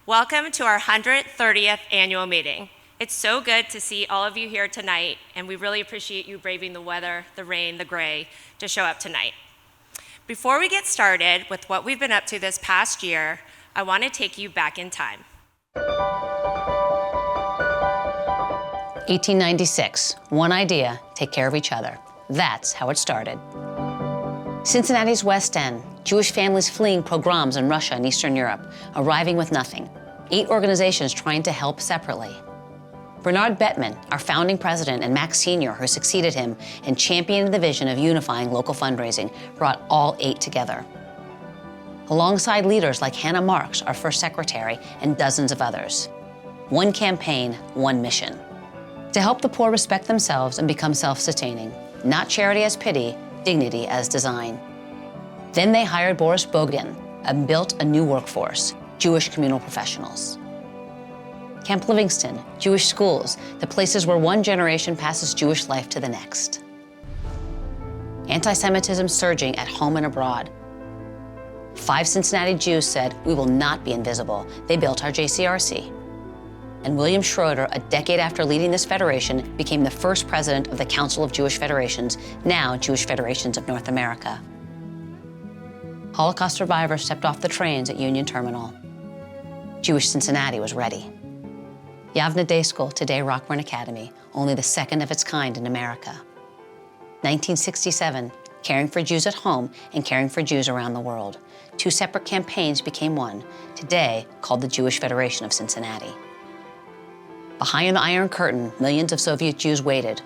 Welcome to our 130th annual meeting. It's so good to see all of you here tonight, and we really appreciate you braving the weather, the rain, the gray to show up tonight. Before we get started with what we've been up to this past year, I want to take you back in time. 1896, one idea, take care of each other. That's how it started. Cincinnati's West End, Jewish families fleeing pogroms in Russia and Eastern Europe, arriving with nothing. 8 organizations trying to help separately. Bernard Bettman, our founding president, and Max Sr., who succeeded him and championed the vision of unifying local fundraising, brought all 8 together. Alongside leaders like Hannah Marks, our first secretary, and dozens of others. One campaign, one mission. To help the poor respect themselves and become self-sustaining. Not charity as pity, dignity as design. Then they hired Boris Bogdan and built a new workforce, Jewish communal professionals. Camp Livingston, Jewish schools, the places where one generation passes Jewish life to the next. Anti-Semitism surging at home and abroad. 5 Cincinnati Jews said, "We will not be invisible." They built our JCRC. And William Schroeder, a decade after leading this federation, became the first president of the Council of Jewish Federations, now Jewish Federations of North America. Holocaust survivors stepped off the trains at Union Terminal. Jewish Cincinnati was ready. Yavna Day School, today Rockburn Academy, only the second of its kind in America. 1967, caring for Jews at home and caring for Jews around the world. 2 separate campaigns became one, today called the Jewish Federation of Cincinnati. Behind the Iron Curtain, millions of Soviet Jews waited.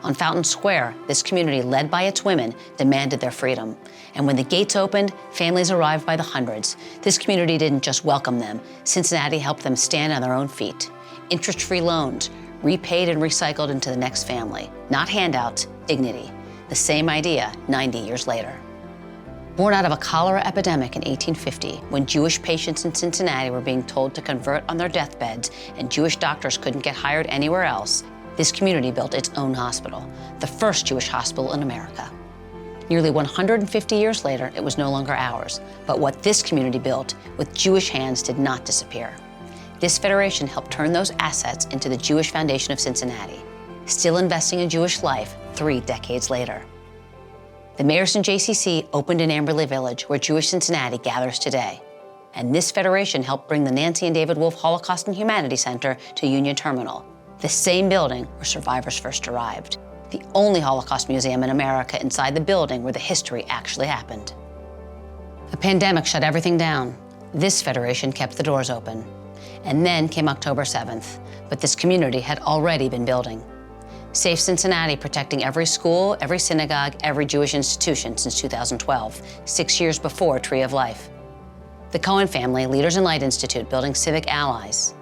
On Fountain Square, this community, led by its women, demanded their freedom. And when the gates opened, families arrived by the hundreds. This community didn't just welcome them. Cincinnati helped them stand on their own feet. Interest-free loans, repaid and recycled into the next family. Not handouts, dignity. The same idea 90 years later. Born out of a cholera epidemic in 1850, when Jewish patients in Cincinnati were being told to convert on their deathbeds and Jewish doctors couldn't get hired anywhere else, this community built its own hospital, the first Jewish hospital in America. Nearly 150 years later, it was no longer ours, but what this community built with Jewish hands did not disappear. This federation helped turn those assets into the Jewish Foundation of Cincinnati, still investing in Jewish life 3 decades later. The Mayerson JCC opened in Amberley Village, where Jewish Cincinnati gathers today. And this federation helped bring the Nancy and David Wolf Holocaust and Humanity Center to Union Terminal, the same building where survivors first arrived. The only Holocaust museum in America inside the building where the history actually happened. A pandemic shut everything down. This federation kept the doors open. And then came October 7th, but this community had already been building. Safe Cincinnati, protecting every school, every synagogue, every Jewish institution since 2012, 6 years before Tree of Life. The Cohen family, Leaders in Light Institute, building civic allies.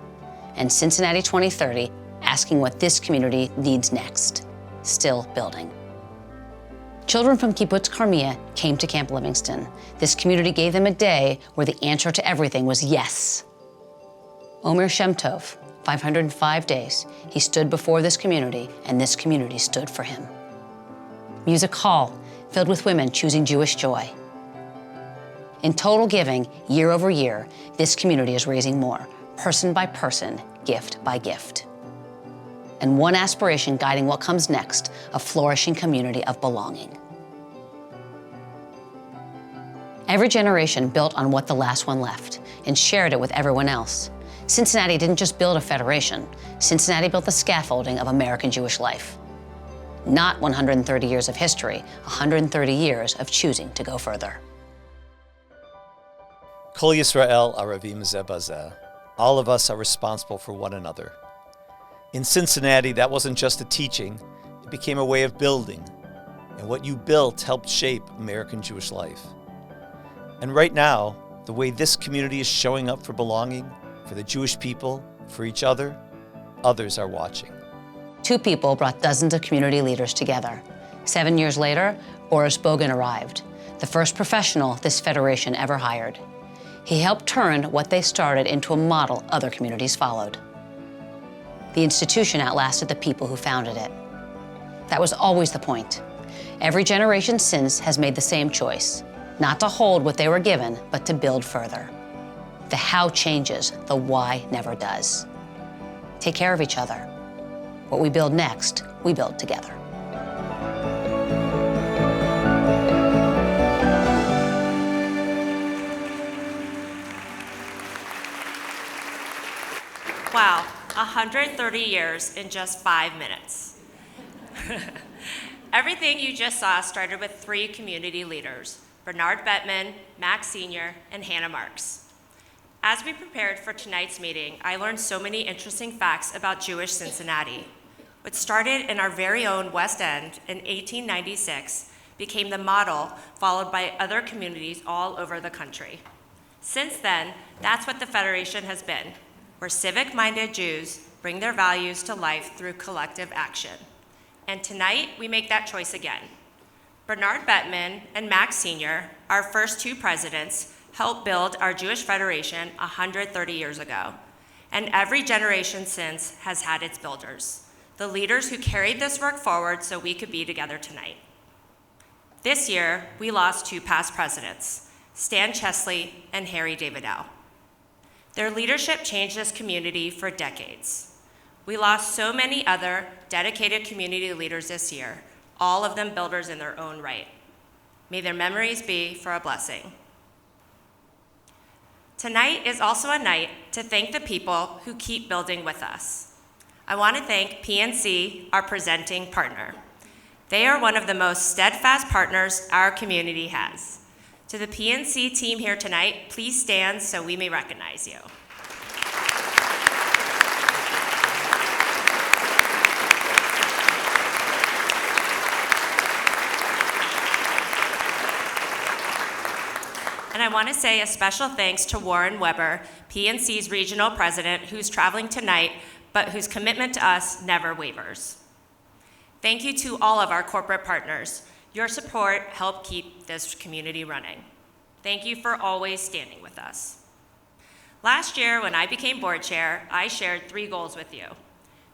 And Cincinnati 2030, asking what this community needs next. Still building. Children from Kibbutz Carmia came to Camp Livingston. This community gave them a day where the answer to everything was yes. Omer Shem Tov, 505 days, he stood before this community, and this community stood for him. Music hall, filled with women choosing Jewish joy. In total giving, year over year, this community is raising more, person by person, gift by gift. And one aspiration guiding what comes next, a flourishing community of belonging. Every generation built on what the last one left and shared it with everyone else. Cincinnati didn't just build a federation. Cincinnati built the scaffolding of American Jewish life. Not 130 years of history, 130 years of choosing to go further. Kol Yisrael aravim zeh bazeh. All of us are responsible for one another. In Cincinnati, that wasn't just a teaching, it became a way of building. And what you built helped shape American Jewish life. And right now, the way this community is showing up for belonging, for the Jewish people, for each other, others are watching. 2 people brought dozens of community leaders together. 7 years later, Boris Bogdan arrived, the first professional this federation ever hired. He helped turn what they started into a model other communities followed. The institution outlasted the people who founded it. That was always the point. Every generation since has made the same choice, not to hold what they were given, but to build further. The how changes, the why never does. Take care of each other. What we build next, we build together. Wow, 130 years in just 5 minutes. Everything you just saw started with 3 community leaders, Bernard Bettman, Max Sr., and Hannah Marks. As we prepared for tonight's meeting, I learned so many interesting facts about Jewish Cincinnati. What started in our very own West End in 1896 became the model followed by other communities all over the country. Since then, that's what the Federation has been, where civic-minded Jews bring their values to life through collective action. And tonight, we make that choice again. Bernard Bettman and Max Sr., our first 2 presidents, helped build our Jewish Federation 130 years ago. And every generation since has had its builders, the leaders who carried this work forward so we could be together tonight. This year, we lost 2 past presidents, Stan Chesley and Harry Davidow. Their leadership changed this community for decades. We lost so many other dedicated community leaders this year, all of them builders in their own right. May their memories be for a blessing. Tonight is also a night to thank the people who keep building with us. I want to thank PNC, our presenting partner. They are one of the most steadfast partners our community has. To the PNC team here tonight, please stand so we may recognize you. And I want to say a special thanks to Warren Weber, PNC's regional president, who's traveling tonight, but whose commitment to us never wavers. Thank you to all of our corporate partners. Your support helped keep this community running. Thank you for always standing with us. Last year, when I became board chair, I shared 3 goals with you.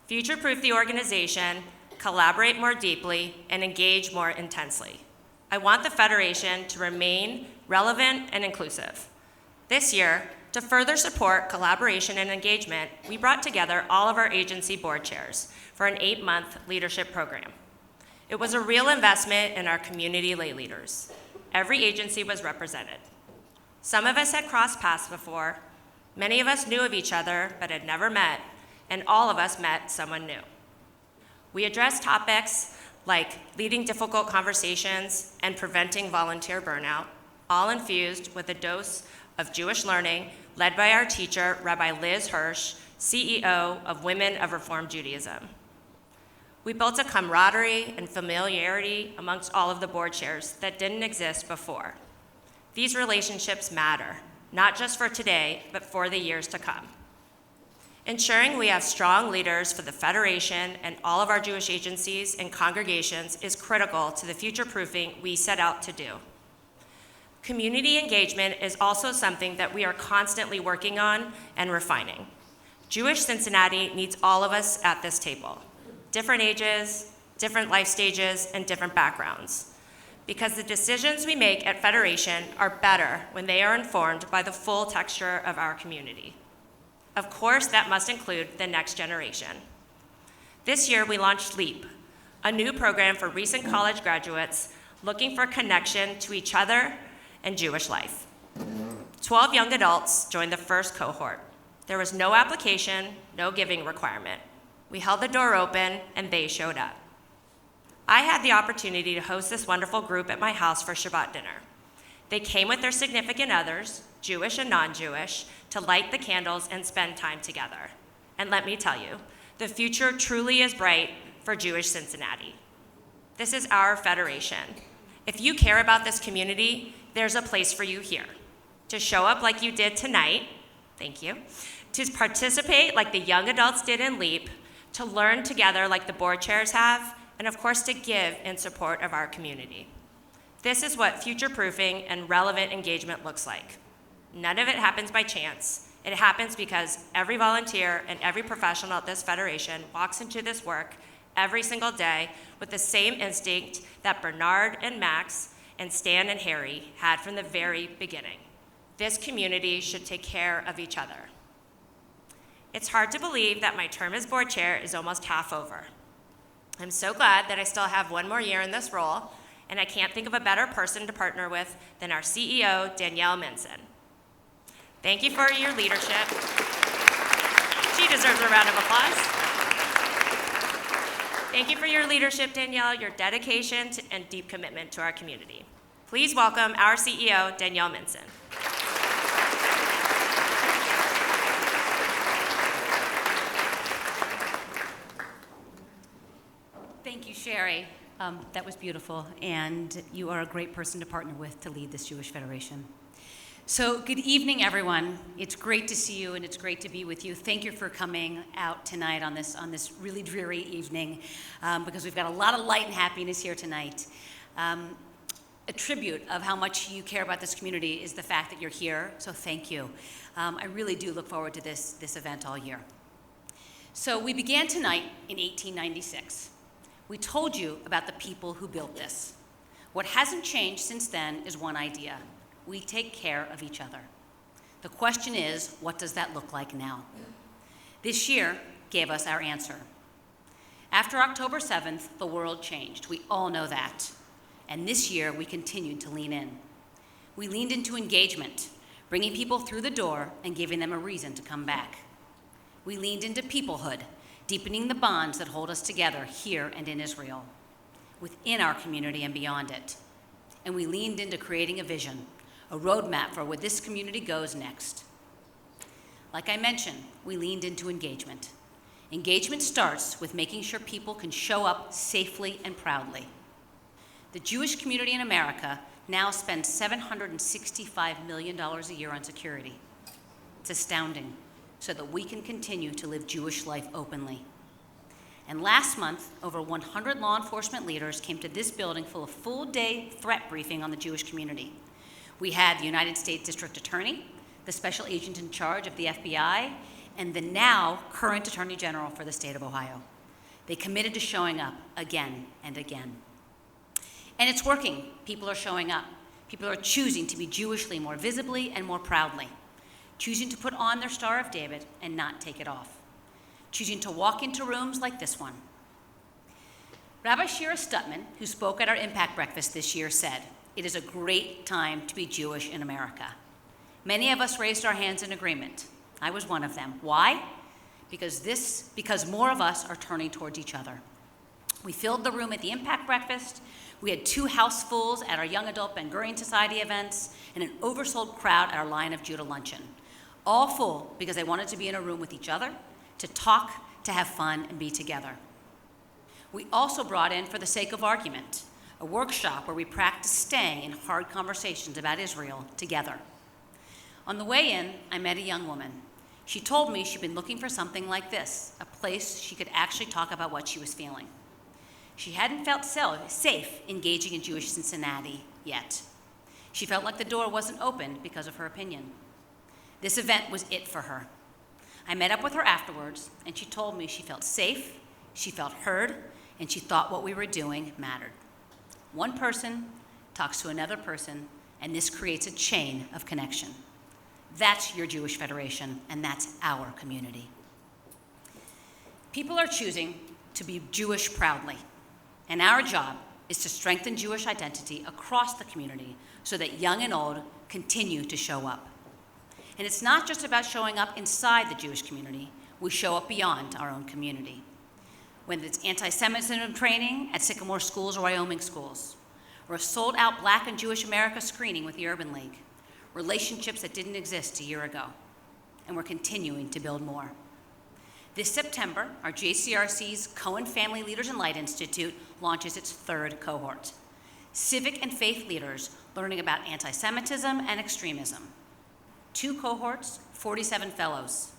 Future-proof the organization, collaborate more deeply, and engage more intensely. I want the Federation to remain relevant and inclusive. This year, to further support collaboration and engagement, we brought together all of our agency board chairs for an 8-month leadership program. It was a real investment in our community lay leaders. Every agency was represented. Some of us had crossed paths before, many of us knew of each other but had never met, and all of us met someone new. We addressed topics like leading difficult conversations and preventing volunteer burnout, all infused with a dose of Jewish learning led by our teacher, Rabbi Liz Hirsch, CEO of Women of Reform Judaism. We built a camaraderie and familiarity amongst all of the board chairs that didn't exist before. These relationships matter, not just for today, but for the years to come. Ensuring we have strong leaders for the Federation and all of our Jewish agencies and congregations is critical to the future-proofing we set out to do. Community engagement is also something that we are constantly working on and refining. Jewish Cincinnati needs all of us at this table. Different ages, different life stages, and different backgrounds. Because the decisions we make at Federation are better when they are informed by the full texture of our community. Of course, that must include the next generation. This year, we launched LEAP, a new program for recent college graduates looking for connection to each other and Jewish life. 12 young adults joined the first cohort. There was no application, no giving requirement. We held the door open, and they showed up. I had the opportunity to host this wonderful group at my house for Shabbat dinner. They came with their significant others, Jewish and non-Jewish, to light the candles and spend time together. And let me tell you, the future truly is bright for Jewish Cincinnati. This is our Federation. If you care about this community, there's a place for you here. To show up like you did tonight, thank you, to participate like the young adults did in LEAP, to learn together like the board chairs have, and of course to give in support of our community. This is what future-proofing and relevant engagement looks like. None of it happens by chance. It happens because every volunteer and every professional at this Federation walks into this work every single day with the same instinct that Bernard and Max and Stan and Harry had from the very beginning. This community should take care of each other. It's hard to believe that my term as board chair is almost half over. I'm so glad that I still have one more year in this role, and I can't think of a better person to partner with than our CEO, Danielle Minson. Thank you for your leadership. She deserves a round of applause. Thank you for your leadership, Danielle, your dedication and deep commitment to our community. Please welcome our CEO, Danielle Minson. Thank you, Sherry. That was beautiful, and you are a great person to partner with to lead this Jewish Federation. So good evening, everyone. It's great to see you, and it's great to be with you. Thank you for coming out tonight on this really dreary evening, because we've got a lot of light and happiness here tonight. A tribute of how much you care about this community is the fact that you're here, so thank you. I really do look forward to this event all year. So we began tonight in 1896. We told you about the people who built this. What hasn't changed since then is one idea. We take care of each other. The question is, what does that look like now? This year gave us our answer. After October 7th, the world changed. We all know that. And this year, we continued to lean in. We leaned into engagement, bringing people through the door and giving them a reason to come back. We leaned into peoplehood, deepening the bonds that hold us together here and in Israel, within our community and beyond it. And we leaned into creating a vision, a roadmap for where this community goes next. Like I mentioned, we leaned into engagement. Engagement starts with making sure people can show up safely and proudly. The Jewish community in America now spends $765 million a year on security. It's astounding, so that we can continue to live Jewish life openly. And last month, over 100 law enforcement leaders came to this building for a full-day threat briefing on the Jewish community. We had the United States District Attorney, the special agent in charge of the FBI, and the now current Attorney General for the state of Ohio. They committed to showing up again and again. And it's working. People are showing up. People are choosing to be Jewishly more visibly and more proudly, choosing to put on their Star of David and not take it off, choosing to walk into rooms like this one. Rabbi Shira Stutman, who spoke at our Impact Breakfast this year, said, "It is a great time to be Jewish in America." Many of us raised our hands in agreement. I was one of them. Why? Because more of us are turning towards each other. We filled the room at the Impact Breakfast. We had 2 housefuls at our Young Adult Ben Gurion Society events and an oversold crowd at our Lion of Judah luncheon. All full because they wanted to be in a room with each other, to talk, to have fun, and be together. We also brought in, for the sake of argument, a workshop where we practiced staying in hard conversations about Israel together. On the way in, I met a young woman. She told me she'd been looking for something like this, a place she could actually talk about what she was feeling. She hadn't felt safe engaging in Jewish Cincinnati yet. She felt like the door wasn't open because of her opinion. This event was it for her. I met up with her afterwards, and she told me she felt safe, she felt heard, and she thought what we were doing mattered. One person talks to another person, and this creates a chain of connection. That's your Jewish Federation, and that's our community. People are choosing to be Jewish proudly, and our job is to strengthen Jewish identity across the community so that young and old continue to show up. And it's not just about showing up inside the Jewish community, we show up beyond our own community. Whether it's anti-Semitism training at Sycamore schools or Wyoming schools, or a sold-out Black and Jewish America screening with the Urban League, relationships that didn't exist a year ago, and we're continuing to build more. This September, our JCRC's Cohen Family Leaders in Light Institute launches its 3rd cohort. Civic and faith leaders learning about anti-Semitism and extremism. 2 cohorts, 47 fellows.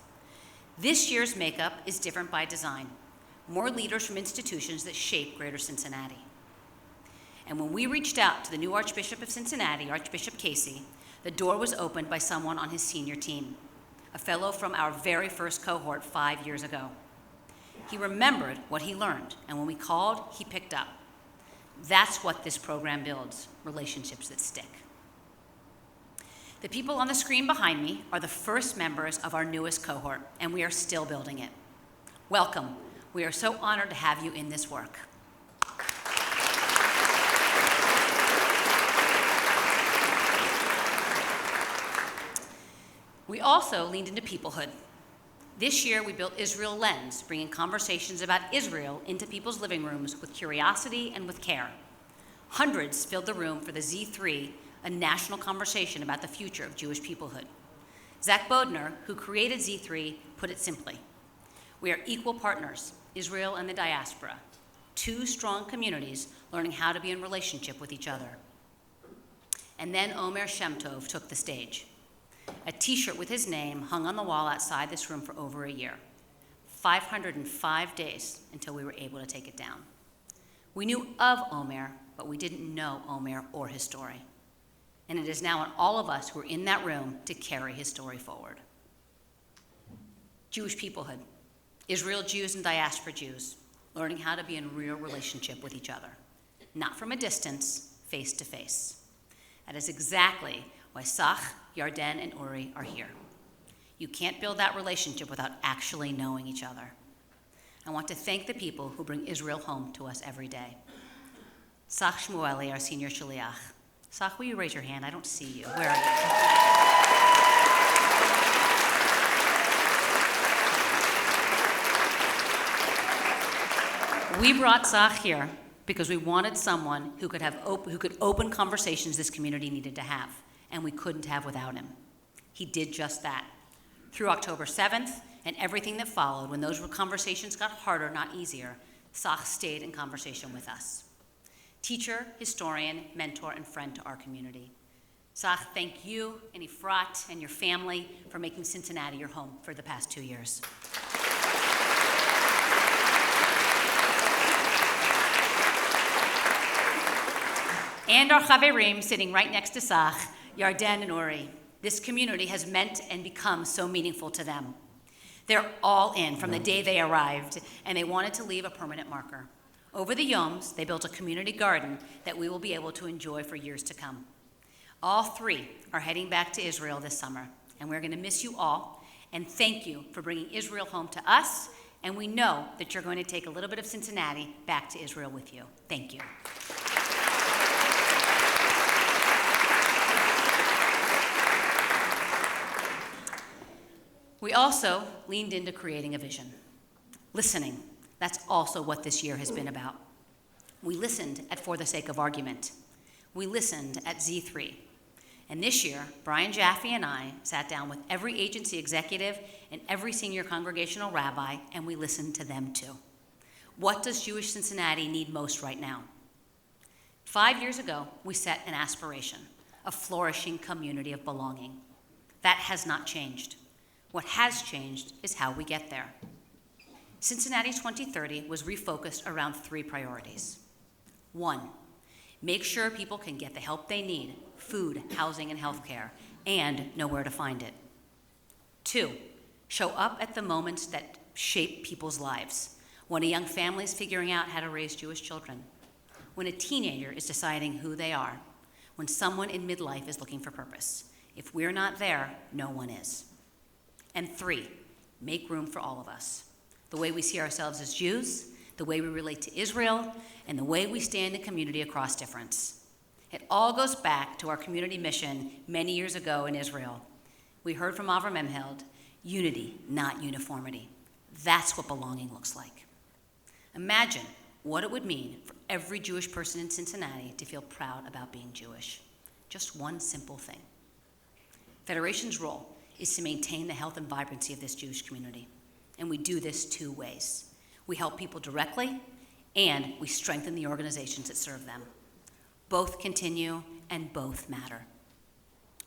This year's makeup is different by design. More leaders from institutions that shape Greater Cincinnati. And when we reached out to the new Archbishop of Cincinnati, Archbishop Casey, the door was opened by someone on his senior team, a fellow from our very first cohort 5 years ago. He remembered what he learned, and when we called, he picked up. That's what this program builds, relationships that stick. The people on the screen behind me are the first members of our newest cohort, and we are still building it. Welcome. We are so honored to have you in this work. We also leaned into peoplehood. This year, we built Israel Lens, bringing conversations about Israel into people's living rooms with curiosity and with care. Hundreds filled the room for the Z3, a national conversation about the future of Jewish peoplehood. Zach Bodner, who created Z3, put it simply: we are equal partners, Israel and the diaspora, two strong communities learning how to be in relationship with each other. And then Omer Shem Tov took the stage. A t-shirt with his name hung on the wall outside this room for over a year. 505 days until we were able to take it down. We knew of Omer, but we didn't know Omer or his story. And it is now on all of us who are in that room to carry his story forward. Jewish peoplehood, Israel Jews and diaspora Jews, learning how to be in real relationship with each other, not from a distance, face to face. That is exactly why Sach, Yarden, and Uri are here. You can't build that relationship without actually knowing each other. I want to thank the people who bring Israel home to us every day. Sach Shmueli, our senior shaliach. Sach, will you raise your hand? I don't see you. Where are you? We brought Sach here because we wanted someone who could open conversations this community needed to have, and we couldn't have without him. He did just that. Through October 7th and everything that followed, when those conversations got harder, not easier, Sach stayed in conversation with us. Teacher, historian, mentor, and friend to our community. Sach, thank you and Efrat and your family for making Cincinnati your home for the past 2 years. And our Chaverim sitting right next to Sach, Yarden and Uri. This community has meant and become so meaningful to them. They're all in from the day they arrived, and they wanted to leave a permanent marker. Over the Yoms, they built a community garden that we will be able to enjoy for years to come. All three are heading back to Israel this summer, and we're going to miss you all, and thank you for bringing Israel home to us, and we know that you're going to take a little bit of Cincinnati back to Israel with you. Thank you. We also leaned into creating a vision. Listening, that's also what this year has been about. We listened at For the Sake of Argument. We listened at Z3. And this year, Brian Jaffe and I sat down with every agency executive and every senior congregational rabbi, and we listened to them too. What does Jewish Cincinnati need most right now? 5 years ago, we set an aspiration, a flourishing community of belonging. That has not changed. What has changed is how we get there. Cincinnati 2030 was refocused around 3 priorities. 1, make sure people can get the help they need, food, housing, and healthcare, and know where to find it. 2, show up at the moments that shape people's lives. When a young family is figuring out how to raise Jewish children. When a teenager is deciding who they are. When someone in midlife is looking for purpose. If we're not there, no one is. And 3, make room for all of us. The way we see ourselves as Jews, the way we relate to Israel, and the way we stand in community across difference. It all goes back to our community mission many years ago in Israel. We heard from Avram Emheld, unity, not uniformity. That's what belonging looks like. Imagine what it would mean for every Jewish person in Cincinnati to feel proud about being Jewish. Just one simple thing. Federation's role is to maintain the health and vibrancy of this Jewish community. And we do this 2 ways. We help people directly, and we strengthen the organizations that serve them. Both continue, and both matter.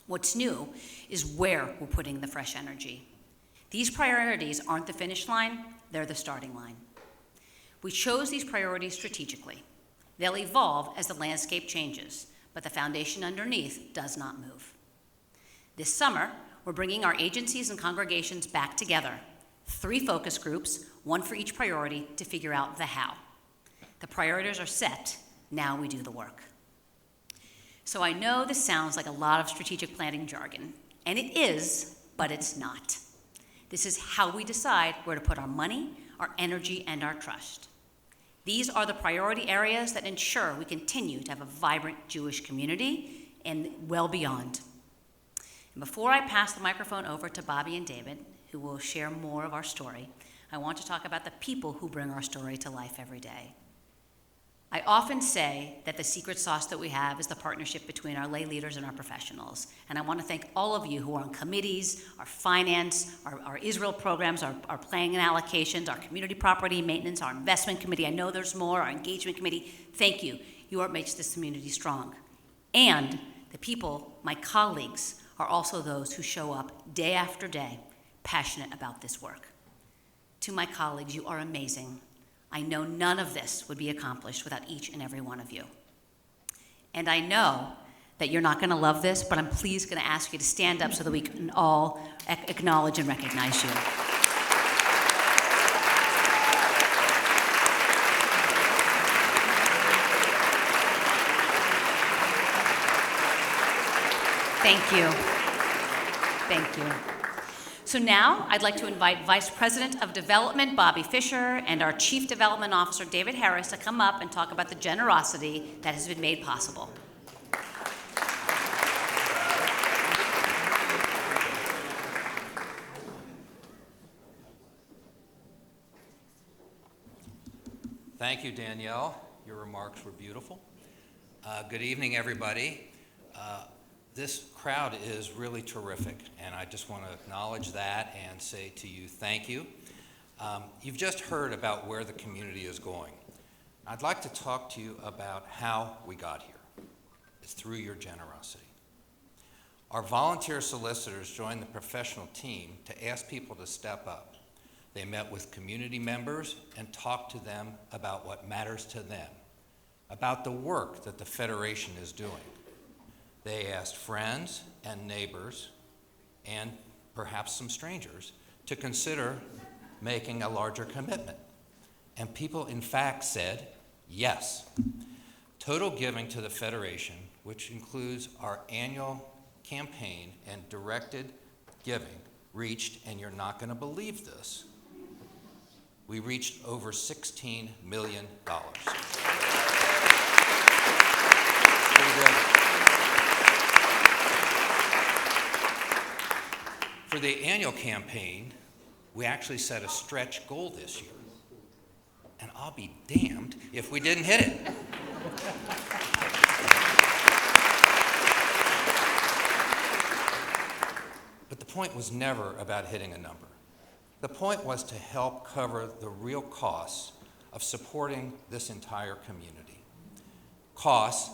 What's new is where we're putting the fresh energy. These priorities aren't the finish line, they're the starting line. We chose these priorities strategically. They'll evolve as the landscape changes, but the foundation underneath does not move. This summer, we're bringing our agencies and congregations back together. 3 focus groups, 1 for each priority, to figure out the how. The priorities are set, now we do the work. So I know this sounds like a lot of strategic planning jargon, and it is, but it's not. This is how we decide where to put our money, our energy, and our trust. These are the priority areas that ensure we continue to have a vibrant Jewish community and well beyond. And before I pass the microphone over to Bobby and David, who will share more of our story, I want to talk about the people who bring our story to life every day. I often say that the secret sauce that we have is the partnership between our lay leaders and our professionals. And I want to thank all of you who are on committees, our finance, our Israel programs, our planning and allocations, our community property maintenance, our investment committee. I know there's more, our engagement committee. Thank you. You are what makes this community strong. And the people, my colleagues, are also those who show up day after day, passionate about this work. To my colleagues, you are amazing. I know none of this would be accomplished without each and every one of you. And I know that you're not going to love this, but I'm please going to ask you to stand up so that we can all acknowledge and recognize you. Thank you. Thank you. So now I'd like to invite Vice President of Development, Bobby Fisher, and our Chief Development Officer, David Harris, to come up and talk about the generosity that has been made possible. Thank you, Danielle. Your remarks were beautiful. Good evening, everybody. This crowd is really terrific, and I just want to acknowledge that and say to you, thank you. You've just heard about where the community is going. I'd like to talk to you about how we got here. It's through your generosity. Our volunteer solicitors joined the professional team to ask people to step up. They met with community members and talked to them about what matters to them, about the work that the Federation is doing. They asked friends and neighbors, and perhaps some strangers, to consider making a larger commitment. And people, in fact, said yes. Total giving to the Federation, which includes our annual campaign and directed giving, reached, and you're not going to believe this, we reached over $16 million. For the annual campaign, we actually set a stretch goal this year. And I'll be damned if we didn't hit it. But the point was never about hitting a number. The point was to help cover the real costs of supporting this entire community. Costs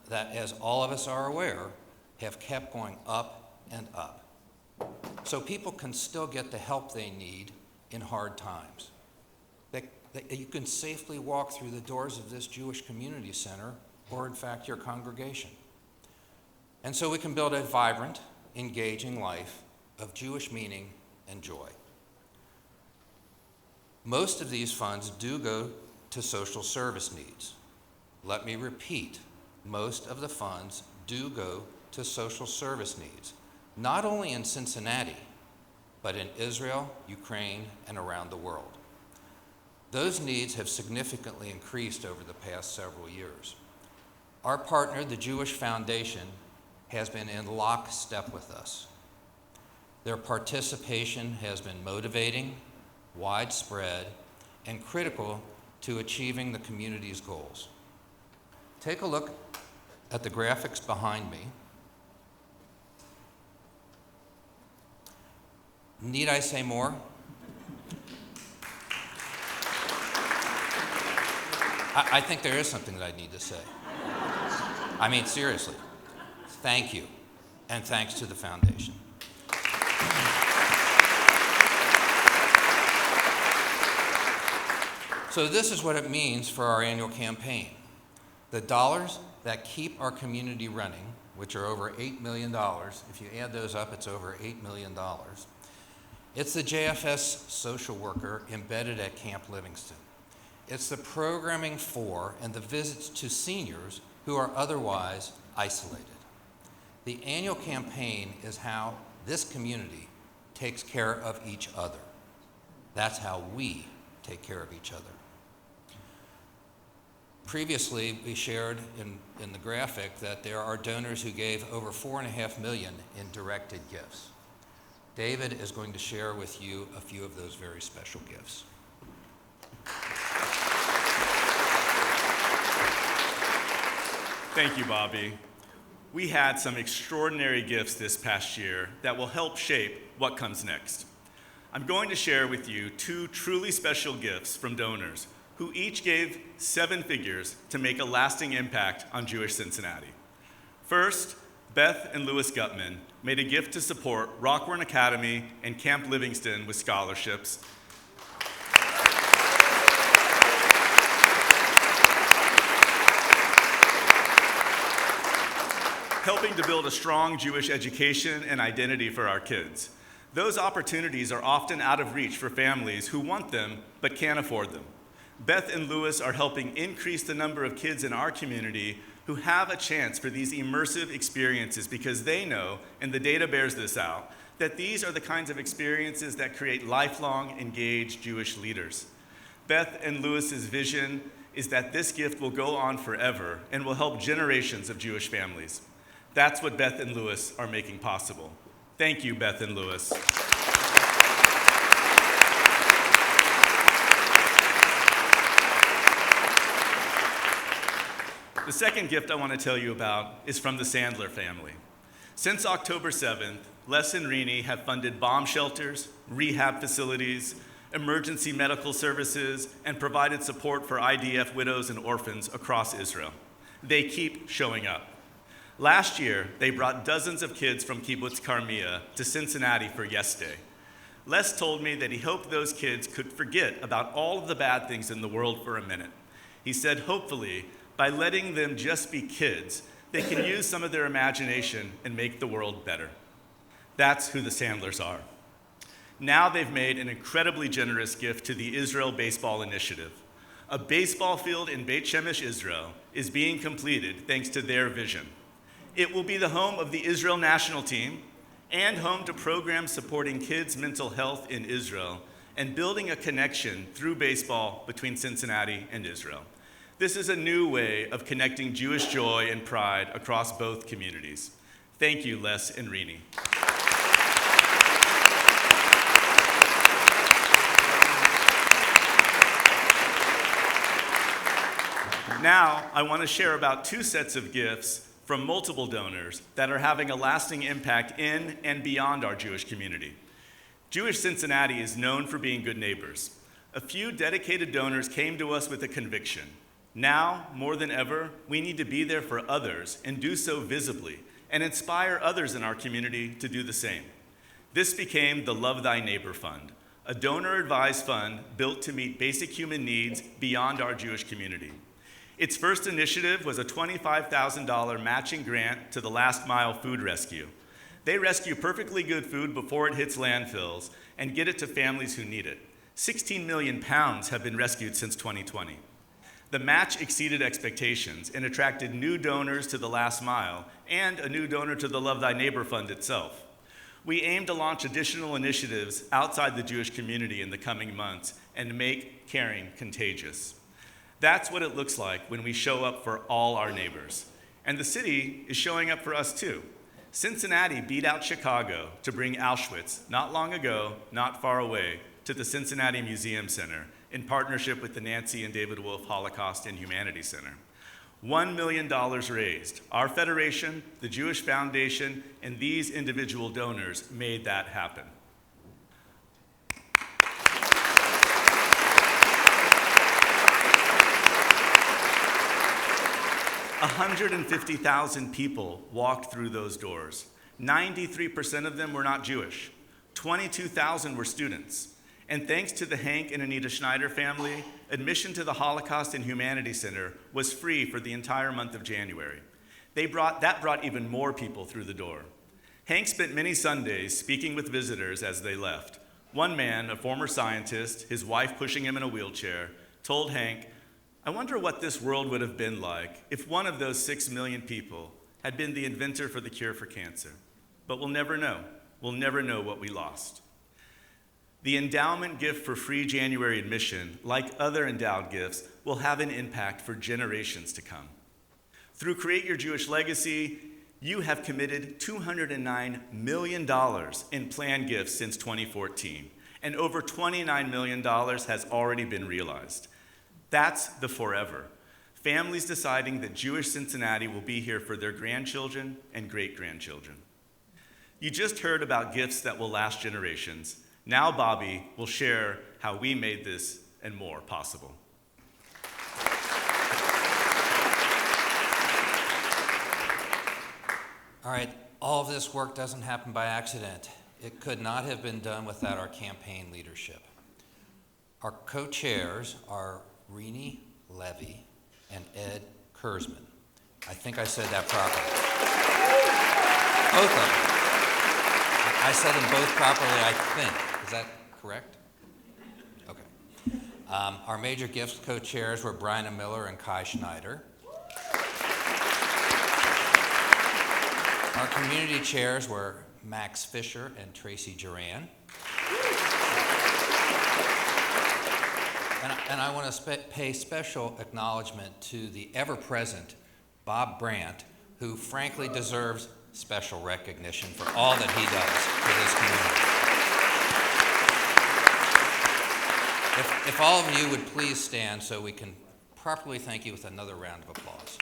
that, as all of us are aware, have kept going up and up. So people can still get the help they need in hard times. That you can safely walk through the doors of this Jewish community center, or in fact your congregation. And so we can build a vibrant, engaging life of Jewish meaning and joy. Most of these funds do go to social service needs. Let me repeat, most of the funds do go to social service needs. Not only in Cincinnati, but in Israel, Ukraine, and around the world. Those needs have significantly increased over the past several years. Our partner, the Jewish Foundation, has been in lockstep with us. Their participation has been motivating, widespread, and critical to achieving the community's goals. Take a look at the graphics behind me. Need I say more? I think there is something that I need to say. I mean, seriously, thank you, and thanks to the foundation. So this is what it means for our annual campaign. The dollars that keep our community running, which are over $8 million, if you add those up, it's over $8 million. It's the JFS social worker embedded at Camp Livingston. It's the programming for and the visits to seniors who are otherwise isolated. The annual campaign is how this community takes care of each other. That's how we take care of each other. Previously, we shared in the graphic that there are donors who gave over $4.5 million in directed gifts. David is going to share with you a few of those very special gifts. Thank you, Bobby. We had some extraordinary gifts this past year that will help shape what comes next. I'm going to share with you two truly special gifts from donors who each gave 7 figures to make a lasting impact on Jewish Cincinnati. First, Beth and Louis Gutman made a gift to support Rockburn Academy and Camp Livingston with scholarships. Helping to build a strong Jewish education and identity for our kids. Those opportunities are often out of reach for families who want them but can't afford them. Beth and Louis are helping increase the number of kids in our community who have a chance for these immersive experiences because they know, and the data bears this out, that these are the kinds of experiences that create lifelong, engaged Jewish leaders. Beth and Louis's vision is that this gift will go on forever and will help generations of Jewish families. That's what Beth and Louis are making possible. Thank you, Beth and Louis. The second gift I want to tell you about is from the Sandler family. Since October 7th, Les and Rini have funded bomb shelters, rehab facilities, emergency medical services, and provided support for IDF widows and orphans across Israel. They keep showing up. Last year, they brought dozens of kids from Kibbutz Carmia to Cincinnati for Yes Day. Les told me that he hoped those kids could forget about all of the bad things in the world for a minute. He said, hopefully, by letting them just be kids, they can use some of their imagination and make the world better. That's who the Sandlers are. Now they've made an incredibly generous gift to the Israel Baseball Initiative. A baseball field in Beit Shemesh, Israel, is being completed thanks to their vision. It will be the home of the Israel national team and home to programs supporting kids' mental health in Israel and building a connection through baseball between Cincinnati and Israel. This is a new way of connecting Jewish joy and pride across both communities. Thank you, Les and Rini. Now, I want to share about 2 sets of gifts from multiple donors that are having a lasting impact in and beyond our Jewish community. Jewish Cincinnati is known for being good neighbors. A few dedicated donors came to us with a conviction. Now, more than ever, we need to be there for others and do so visibly and inspire others in our community to do the same. This became the Love Thy Neighbor Fund, a donor-advised fund built to meet basic human needs beyond our Jewish community. Its first initiative was a $25,000 matching grant to the Last Mile Food Rescue. They rescue perfectly good food before it hits landfills and get it to families who need it. 16 million pounds have been rescued since 2020. The match exceeded expectations and attracted new donors to the Last Mile and a new donor to the Love Thy Neighbor Fund itself. We aim to launch additional initiatives outside the Jewish community in the coming months and make caring contagious. That's what it looks like when we show up for all our neighbors. And the city is showing up for us too. Cincinnati beat out Chicago to bring Auschwitz, not long ago, not far away, to the Cincinnati Museum Center in partnership with the Nancy and David Wolf Holocaust and Humanities Center. $1 million raised. Our federation, the Jewish Foundation, and these individual donors made that happen. $150,000 people walked through those doors. 93% of them were not Jewish. 22,000 were students. And thanks to the Hank and Anita Schneider family, admission to the Holocaust and Humanities Center was free for the entire month of January. That brought even more people through the door. Hank spent many Sundays speaking with visitors as they left. One man, a former scientist, his wife pushing him in a wheelchair, told Hank, "I wonder what this world would have been like if one of those 6 million people had been the inventor for the cure for cancer. But we'll never know. We'll never know what we lost. The endowment gift for free January admission, like other endowed gifts, will have an impact for generations to come. Through Create Your Jewish Legacy, you have committed $209 million in planned gifts since 2014, and over $29 million has already been realized. That's the forever. Families deciding that Jewish Cincinnati will be here for their grandchildren and great-grandchildren. You just heard about gifts that will last generations. Now Bobby will share how we made this and more possible. All right, all of this work doesn't happen by accident. It could not have been done without our campaign leadership. Our co-chairs are Rini Levy and Ed Kurzman. I think I said that properly. Both of them. I said them both properly, I think. Is that correct? Okay. Our major gifts co-chairs were Brian Miller and Kai Schneider. Our community chairs were Max Fisher and Tracy Duran. And I want to pay special acknowledgement to the ever-present Bob Brandt, who frankly deserves special recognition for all that he does for this community. If all of you would please stand so we can properly thank you with another round of applause.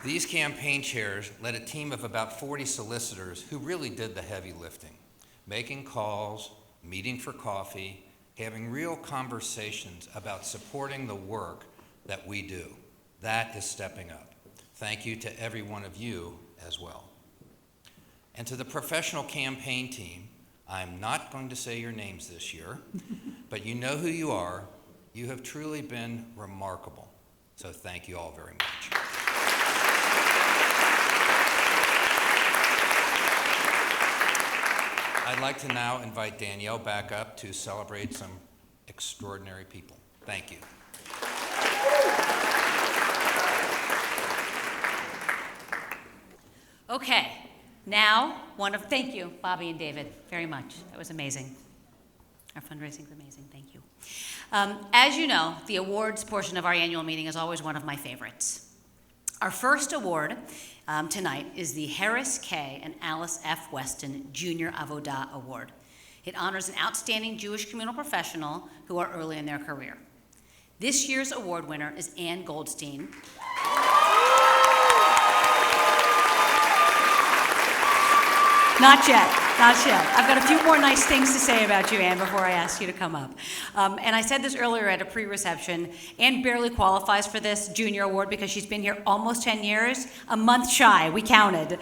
These campaign chairs led a team of about 40 solicitors who really did the heavy lifting, making calls, meeting for coffee, having real conversations about supporting the work that we do. That is stepping up. Thank you to every one of you as well. And to the professional campaign team, I'm not going to say your names this year, but you know who you are. You have truly been remarkable. So thank you all very much. I'd like to now invite Danielle back up to celebrate some extraordinary people. Thank you. Okay, now thank you, Bobby and David, very much. That was amazing. Our fundraising is amazing, thank you. As you know, the awards portion of our annual meeting is always one of my favorites. Our first award tonight is the Harris K. and Alice F. Weston Junior Avodah Award. It honors an outstanding Jewish communal professional who are early in their career. This year's award winner is Ann Goldstein. Not yet. I've got a few more nice things to say about you, Ann, before I ask you to come up. And I said this earlier at a pre-reception. Ann barely qualifies for this junior award because she's been here almost 10 years, a month shy, we counted.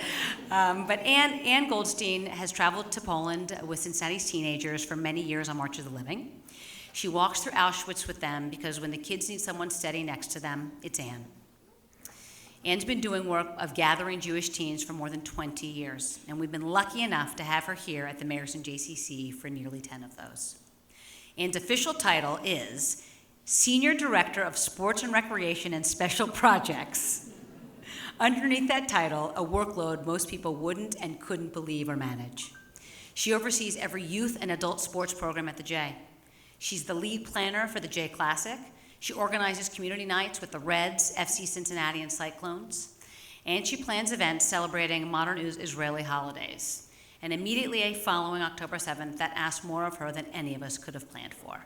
But Ann Goldstein has traveled to Poland with Cincinnati's teenagers for many years on March of the Living. She walks through Auschwitz with them because when the kids need someone steady next to them, it's Ann. Ann's been doing work of gathering Jewish teens for more than 20 years, and we've been lucky enough to have her here at the Mayerson JCC for nearly 10 of those. Ann's official title is Senior Director of Sports and Recreation and Special Projects. Underneath that title, a workload most people wouldn't and couldn't believe or manage. She oversees every youth and adult sports program at the J. She's the lead planner for the J Classic. She organizes community nights with the Reds, FC Cincinnati, and Cyclones. And she plans events celebrating modern Israeli holidays. And immediately following October 7th, that asked more of her than any of us could have planned for.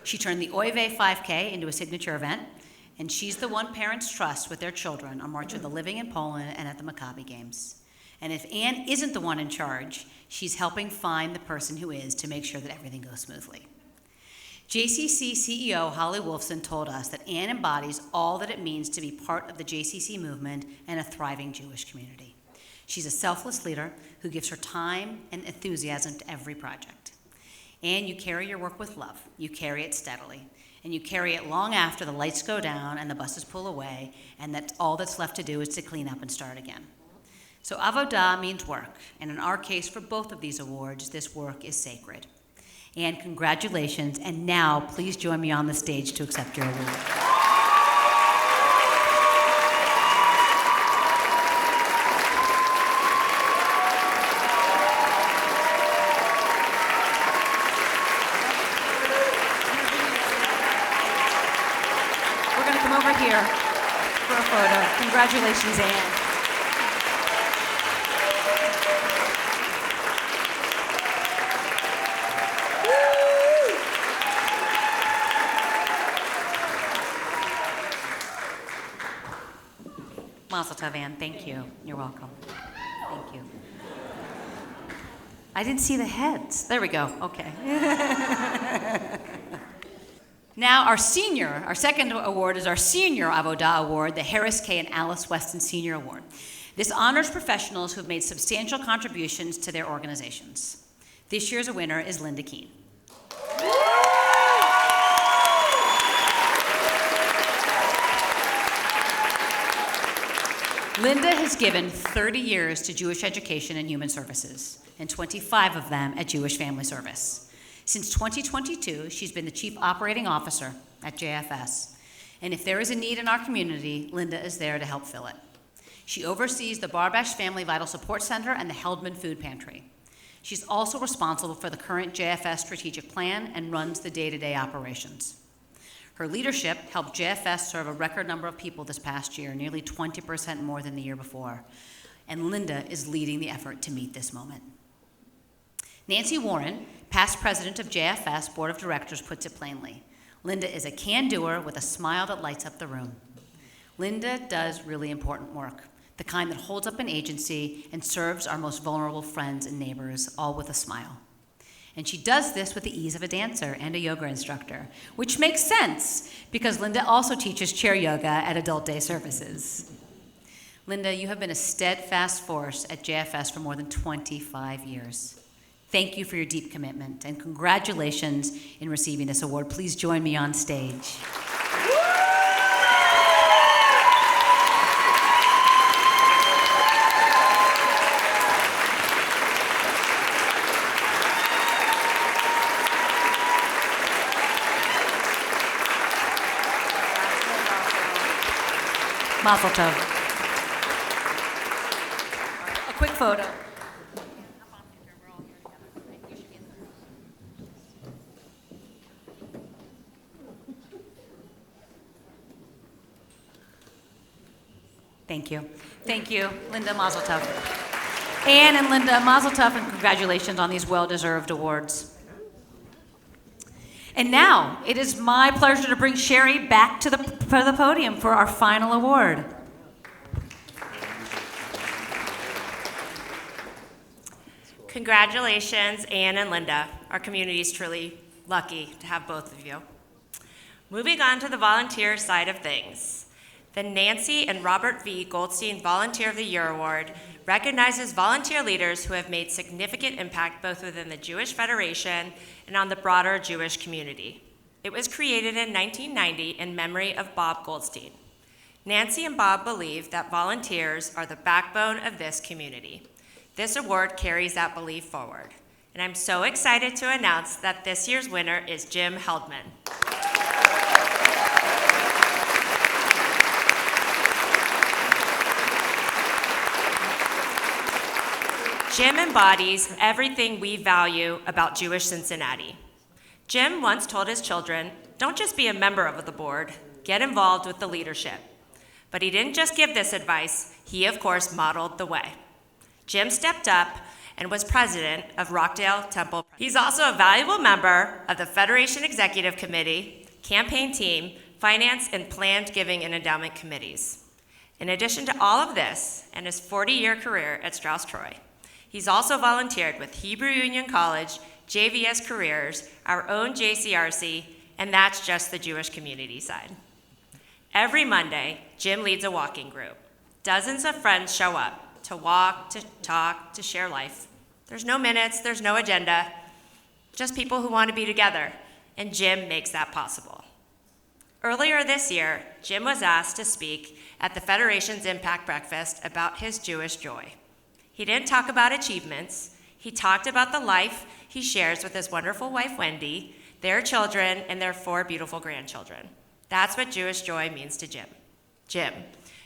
She turned the Oive 5K into a signature event, and she's the one parents trust with their children on March of the Living in Poland and at the Maccabi games. And if Ann isn't the one in charge, she's helping find the person who is to make sure that everything goes smoothly. JCC CEO Holly Wolfson told us that Ann embodies all that it means to be part of the JCC movement and a thriving Jewish community. She's a selfless leader who gives her time and enthusiasm to every project. Ann, you carry your work with love. You carry it steadily. And you carry it long after the lights go down and the buses pull away, and that all that's left to do is to clean up and start again. So avodah means work, and in our case for both of these awards, this work is sacred. And congratulations. And now, please join me on the stage to accept your award. We're going to come over here for a photo. Congratulations, Anne. Mazel tov, Anne. Thank you. You're welcome. Thank you. I didn't see the heads. There we go. Okay. Now, our second award is our Senior Avodah Award, the Harris K. and Alice Weston Senior Award. This honors professionals who have made substantial contributions to their organizations. This year's winner is Linda Keene. Linda has given 30 years to Jewish education and human services, and 25 of them at Jewish Family Service. Since 2022, she's been the Chief Operating Officer at JFS, and if there is a need in our community, Linda is there to help fill it. She oversees the Barbash Family Vital Support Center and the Heldman Food Pantry. She's also responsible for the current JFS strategic plan and runs the day-to-day operations. Her leadership helped JFS serve a record number of people this past year, nearly 20% more than the year before. And Linda is leading the effort to meet this moment. Nancy Warren, past president of JFS Board of Directors, puts it plainly. Linda is a can-doer with a smile that lights up the room. Linda does really important work, the kind that holds up an agency and serves our most vulnerable friends and neighbors, all with a smile. And she does this with the ease of a dancer and a yoga instructor, which makes sense because Linda also teaches chair yoga at adult day services. Linda, you have been a steadfast force at JFS for more than 25 years. Thank you for your deep commitment, and congratulations in receiving this award. Please join me on stage. Mazel tov. A quick photo. Thank you. Thank you, Linda. Mazel tov. Anne and Linda, mazel tov, and congratulations on these well-deserved awards. And now, it is my pleasure to bring Sherry back to the podium for our final award. Congratulations, Anne and Linda. Our community is truly lucky to have both of you. Moving on to the volunteer side of things. The Nancy and Robert V. Goldstein Volunteer of the Year Award recognizes volunteer leaders who have made significant impact both within the Jewish Federation and on the broader Jewish community. It was created in 1990 in memory of Bob Goldstein. Nancy and Bob believe that volunteers are the backbone of this community. This award carries that belief forward. And I'm so excited to announce that this year's winner is Jim Heldman. Jim embodies everything we value about Jewish Cincinnati. Jim once told his children, don't just be a member of the board, get involved with the leadership. But he didn't just give this advice, he of course modeled the way. Jim stepped up and was president of Rockdale Temple. He's also a valuable member of the Federation Executive Committee, campaign team, finance and planned giving and endowment committees. In addition to all of this and his 40-year career at Strauss-Troy, he's also volunteered with Hebrew Union College, JVS Careers, our own JCRC, and that's just the Jewish community side. Every Monday, Jim leads a walking group. Dozens of friends show up to walk, to talk, to share life. There's no minutes, there's no agenda, just people who want to be together, and Jim makes that possible. Earlier this year, Jim was asked to speak at the Federation's Impact Breakfast about his Jewish joy. He didn't talk about achievements. He talked about the life he shares with his wonderful wife, Wendy, their children, and their 4 beautiful grandchildren. That's what Jewish joy means to Jim. Jim,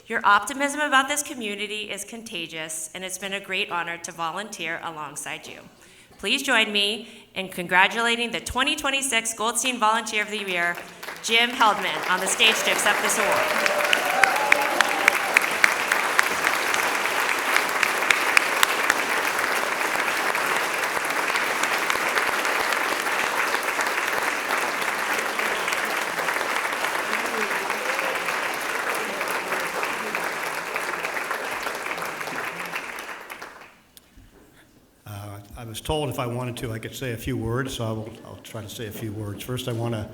your optimism about this community is contagious, and it's been a great honor to volunteer alongside you. Please join me in congratulating the 2026 Goldstein Volunteer of the Year, Jim Heldman, on the stage to accept this award. I was told if I wanted to, I could say a few words, so I'll try to say a few words. First, I want to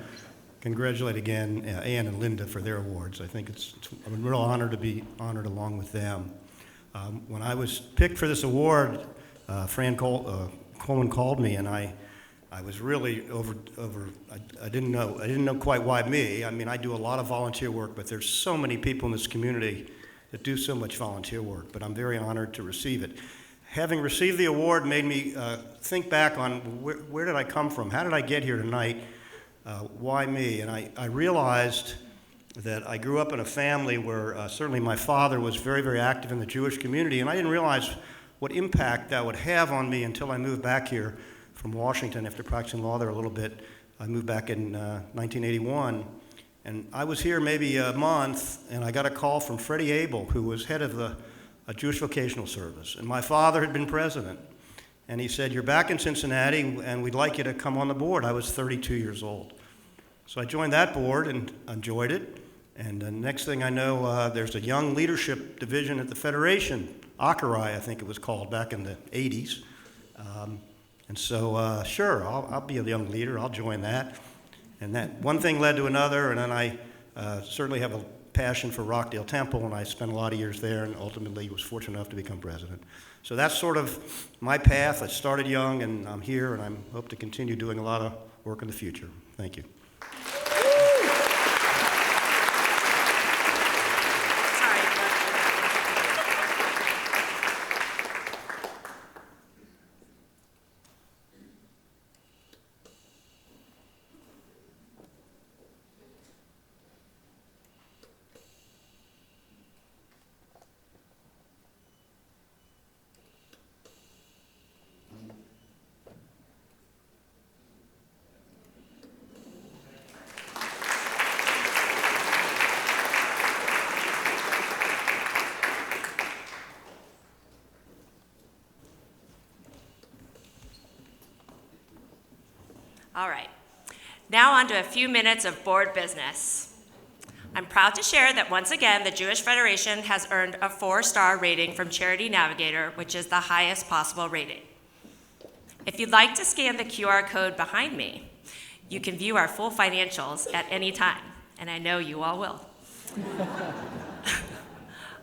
congratulate again Ann and Linda for their awards. I think it's a real honor to be honored along with them. When I was picked for this award, Fran Coleman called me, and I was really I didn't know quite why me. I mean, I do a lot of volunteer work, but there's so many people in this community that do so much volunteer work, but I'm very honored to receive it. Having received the award made me think back on where did I come from? How did I get here tonight? Why me? And I realized that I grew up in a family where certainly my father was very, very active in the Jewish community, and I didn't realize what impact that would have on me until I moved back here from Washington after practicing law there a little bit. I moved back in 1981, and I was here maybe a month, and I got a call from Freddie Abel, who was head of the Jewish Vocational Service, and my father had been president. And he said, "You're back in Cincinnati, and we'd like you to come on the board." I was 32 years old. So I joined that board and enjoyed it. And the next thing I know, there's a young leadership division at the Federation, Acharai, I think it was called, back in the 80s. And so, sure, I'll be a young leader. I'll join that. And that one thing led to another, and then I certainly have a passion for Rockdale Temple, and I spent a lot of years there and ultimately was fortunate enough to become president. So that's sort of my path. I started young, and I'm here, and I hope to continue doing a lot of work in the future. Thank you. All right, now on to a few minutes of board business. I'm proud to share that once again, the Jewish Federation has earned a 4-star rating from Charity Navigator, which is the highest possible rating. If you'd like to scan the QR code behind me, you can view our full financials at any time, and I know you all will.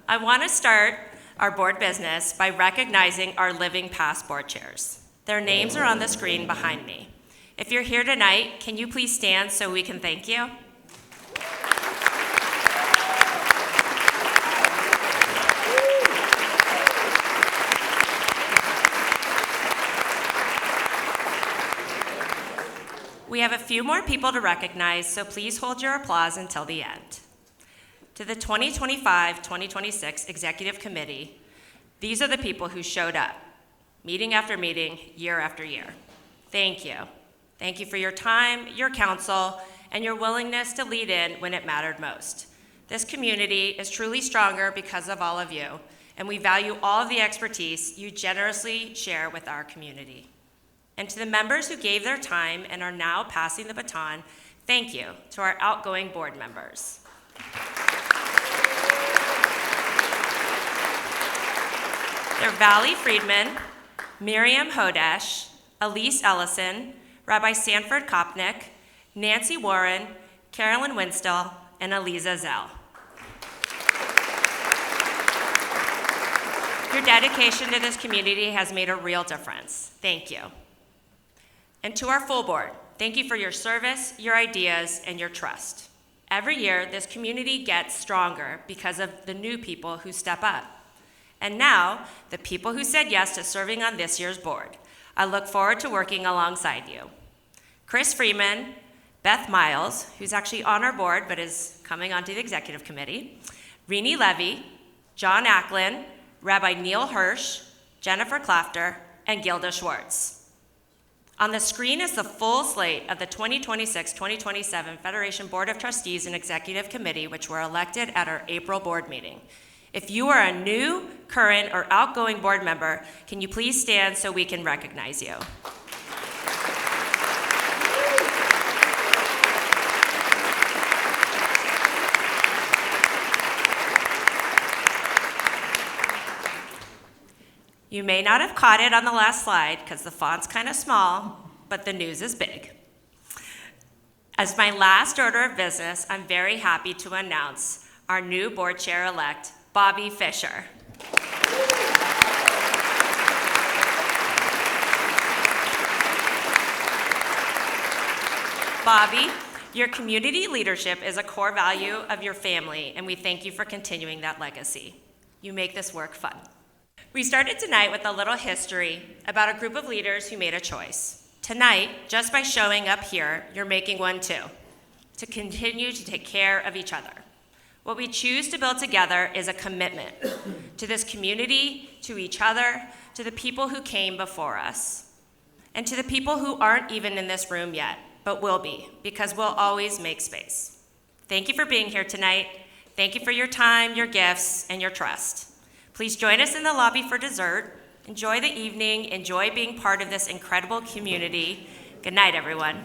I want to start our board business by recognizing our living past board chairs. Their names are on the screen behind me. If you're here tonight, can you please stand so we can thank you? We have a few more people to recognize, so please hold your applause until the end. To the 2025-2026 Executive Committee, these are the people who showed up, meeting after meeting, year after year. Thank you. Thank you for your time, your counsel, and your willingness to lead in when it mattered most. This community is truly stronger because of all of you, and we value all of the expertise you generously share with our community. And to the members who gave their time and are now passing the baton, thank you to our outgoing board members. They're Valley Friedman, Miriam Hodash, Elise Ellison, Rabbi Sanford Kopnick, Nancy Warren, Carolyn Winstall, and Aliza Zell. Your dedication to this community has made a real difference. Thank you. And to our full board, thank you for your service, your ideas, and your trust. Every year, this community gets stronger because of the new people who step up. And now, the people who said yes to serving on this year's board. I look forward to working alongside you. Chris Freeman, Beth Miles, who's actually on our board but is coming onto the executive committee, Renee Levy, John Acklin, Rabbi Neil Hirsch, Jennifer Klafter, and Gilda Schwartz. On the screen is the full slate of the 2026-2027 Federation Board of Trustees and Executive Committee, which were elected at our April board meeting. If you are a new, current, or outgoing board member, can you please stand so we can recognize you? You may not have caught it on the last slide because the font's kind of small, but the news is big. As my last order of business, I'm very happy to announce our new board chair-elect, Bobby Fisher. Bobby, your community leadership is a core value of your family, and we thank you for continuing that legacy. You make this work fun. We started tonight with a little history about a group of leaders who made a choice. Tonight, just by showing up here, you're making one too, to continue to take care of each other. What we choose to build together is a commitment to this community, to each other, to the people who came before us, and to the people who aren't even in this room yet, but will be, because we'll always make space. Thank you for being here tonight. Thank you for your time, your gifts, and your trust. Please join us in the lobby for dessert. Enjoy the evening. Enjoy being part of this incredible community. Good night, everyone.